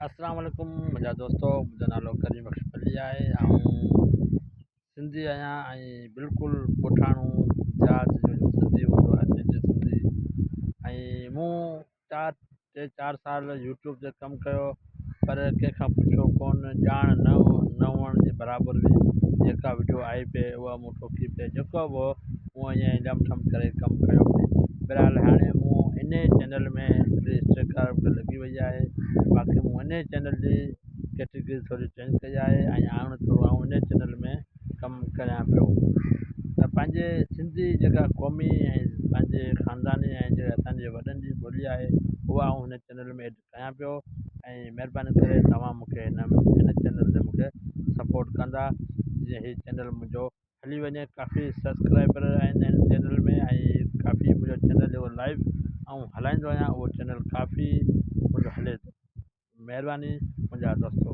अस्सलाम वालेकुम मुंहिंजा दोस्तो, मुंहिंजो नालो करीम अख़शपली आहे। ऐं सिंधी आहियां ऐं बिल्कुलु पुठाणो जहाज जो सिंधी हूंदो आहे निज सिंधी। ऐं मूं 4 साल यूट्यूब ते कमु कयो, पर कंहिंखां पुछियो कोन, ॼाण न हुअण जे बराबरि हुई। जेका वीडियो आई पई उहा मूं ठोकी पई, जेको बि मूं ईअं ई डम ठम करे कमु कयो पिए। बहरहाल हाणे मूं इन चैनल में हिकिड़ी स्ट्रिकार बि लॻी वई आहे। बाक़ी मूं इन चैनल जी कैटेगरी थोरी चेंज कई आहे ऐं हाणे थोरो आउं इन चैनल में कमु करियां पियो। त पंहिंजे सिंधी जेका क़ौमी ऐं पंहिंजे ख़ानदानी ऐं जेका असांजे वॾनि जी ॿोली आहे उहा आउं हिन चैनल में एड कयां पियो। ऐं महिरबानी करे तव्हां मूंखे हिन चैनल ते मूंखे सपोर्ट कंदा, जीअं हीउ चैनल मुंहिंजो हली वञे। काफ़ी सब्सक्राइबर आहिनि हिन चैनल में ऐं काफ़ी मुंहिंजो चैनल जेको लाइव ऐं हलाईंदो आहियां उहो चैनल काफ़ी मुंहिंजो हले थो। महिरबानी मुंहिंजा दोस्तो।